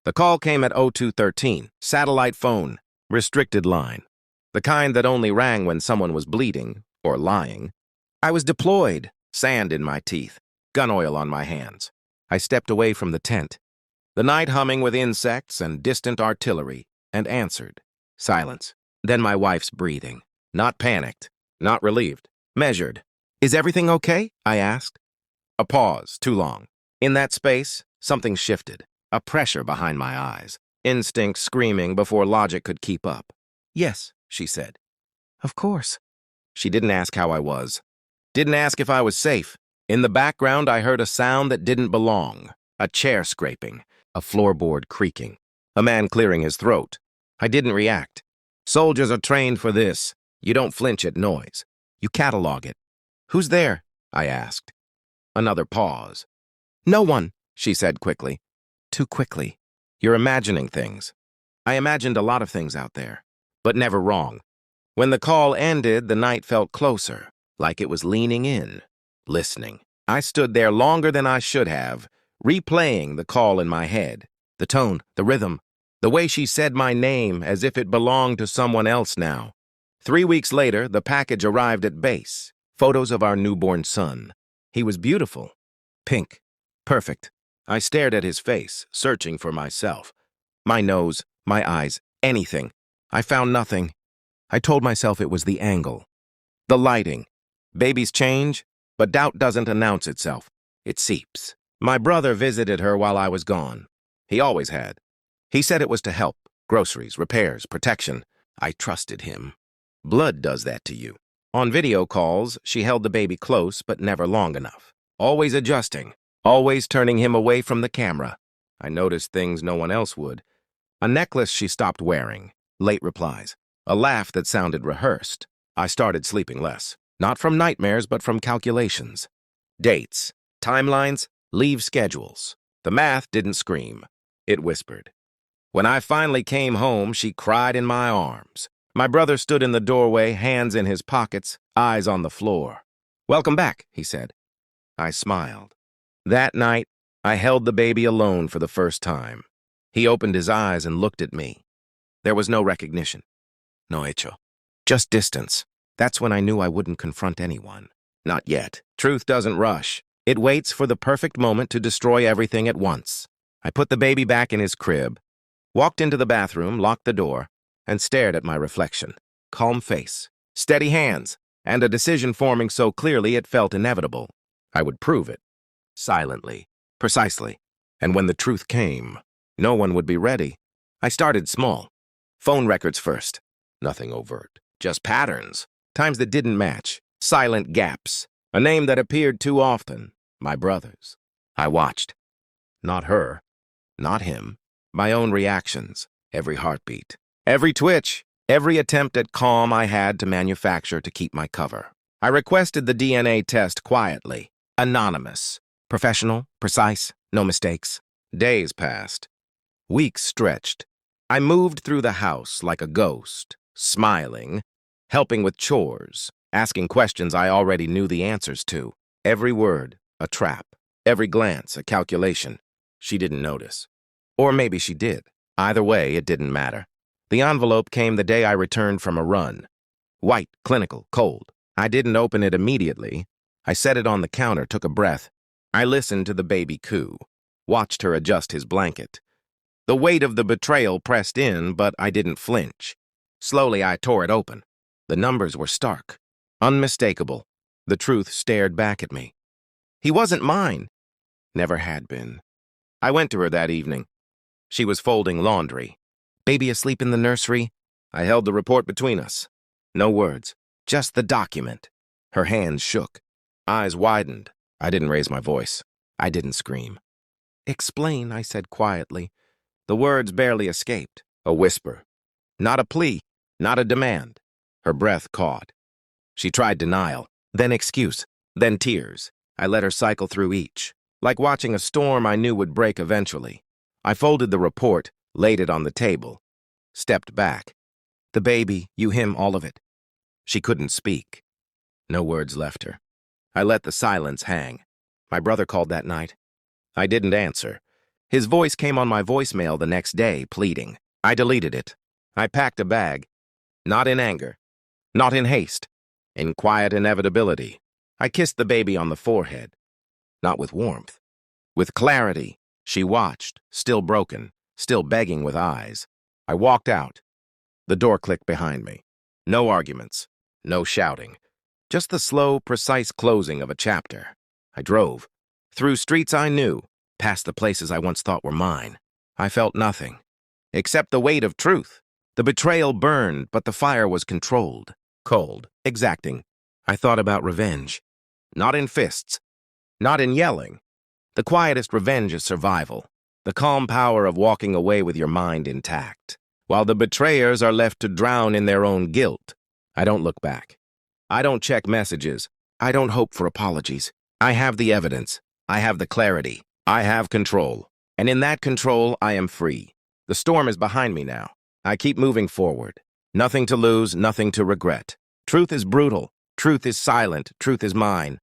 The call came at 0213, satellite phone, restricted line. The kind that only rang when someone was bleeding or lying. I was deployed, sand in my teeth, gun oil on my hands. I stepped away from the tent, the night humming with insects and distant artillery, and answered. Silence. Then my wife's breathing. Not panicked, not relieved, measured. Is everything okay? I asked. A pause, too long. In that space, something shifted, a pressure behind my eyes, instinct screaming before logic could keep up. Yes, she said. Of course. She didn't ask how I was. Didn't ask if I was safe. In the background, I heard a sound that didn't belong. A chair scraping, a floorboard creaking, a man clearing his throat. I didn't react. Soldiers are trained for this. You don't flinch at noise. You catalog it. Who's there? I asked. Another pause. No one, she said quickly. Too quickly. You're imagining things. I imagined a lot of things out there, but never wrong. When the call ended, the night felt closer, like it was leaning in, listening. I stood there longer than I should have, replaying the call in my head, the tone, the rhythm, the way she said my name as if it belonged to someone else now. 3 weeks later, the package arrived at base, photos of our newborn son. He was beautiful, pink, perfect. I stared at his face, searching for myself. My nose, my eyes, anything. I found nothing. I told myself it was the angle, the lighting. Babies change, but doubt doesn't announce itself. It seeps. My brother visited her while I was gone. He always had. He said it was to help. Groceries, repairs, protection. I trusted him. Blood does that to you. On video calls, she held the baby close, but never long enough. Always adjusting. Always turning him away from the camera. I noticed things no one else would. A necklace she stopped wearing. Late replies. A laugh that sounded rehearsed. I started sleeping less. Not from nightmares, but from calculations. Dates, timelines, leave schedules. The math didn't scream. It whispered. When I finally came home, she cried in my arms. My brother stood in the doorway, hands in his pockets, eyes on the floor. Welcome back, he said. I smiled. That night, I held the baby alone for the first time. He opened his eyes and looked at me. There was no recognition. No hecho. Just distance. That's when I knew I wouldn't confront anyone. Not yet. Truth doesn't rush. It waits for the perfect moment to destroy everything at once. I put the baby back in his crib, walked into the bathroom, locked the door, and stared at my reflection. Calm face, steady hands, and a decision forming so clearly it felt inevitable. I would prove it. Silently, precisely. And when the truth came, no one would be ready. I started small. Phone records first. Nothing overt. Just patterns. Times that didn't match. Silent gaps. A name that appeared too often. My brother's. I watched. Not her. Not him. My own reactions. Every heartbeat. Every twitch. Every attempt at calm I had to manufacture to keep my cover. I requested the DNA test quietly. Anonymous. Professional. Precise. No mistakes. Days passed. Weeks stretched. I moved through the house like a ghost. Smiling. Helping with chores. Asking questions I already knew the answers to. Every word, a trap. Every glance, a calculation. She didn't notice. Or maybe she did. Either way, it didn't matter. The envelope came the day I returned from a run. White, clinical, cold. I didn't open it immediately. I set it on the counter, took a breath. I listened to the baby coo. Watched her adjust his blanket. The weight of the betrayal pressed in, but I didn't flinch. Slowly, I tore it open. The numbers were stark. Unmistakable. The truth stared back at me. He wasn't mine. Never had been. I went to her that evening. She was folding laundry. Baby asleep in the nursery? I held the report between us. No words. Just the document. Her hands shook. Eyes widened. I didn't raise my voice. I didn't scream. Explain, I said quietly. The words barely escaped. A whisper. Not a plea. Not a demand. Her breath caught. She tried denial, then excuse, then tears. I let her cycle through each. Like watching a storm I knew would break eventually. I folded the report, laid it on the table, stepped back. The baby, you, him, all of it. She couldn't speak. No words left her. I let the silence hang. My brother called that night. I didn't answer. His voice came on my voicemail the next day, pleading. I deleted it. I packed a bag. Not in anger. Not in haste. In quiet inevitability. I kissed the baby on the forehead. Not with warmth. With clarity. She watched, still broken, still begging with eyes. I walked out. The door clicked behind me. No arguments. No shouting. Just the slow, precise closing of a chapter. I drove. Through streets I knew, past the places I once thought were mine. I felt nothing. Except the weight of truth. The betrayal burned, but the fire was controlled. Cold. Exacting. I thought about revenge. Not in fists. Not in yelling. The quietest revenge is survival. The calm power of walking away with your mind intact. While the betrayers are left to drown in their own guilt. I don't look back. I don't check messages. I don't hope for apologies. I have the evidence. I have the clarity. I have control. And in that control, I am free. The storm is behind me now. I keep moving forward. Nothing to lose, nothing to regret. Truth is brutal. Truth is silent. Truth is mine.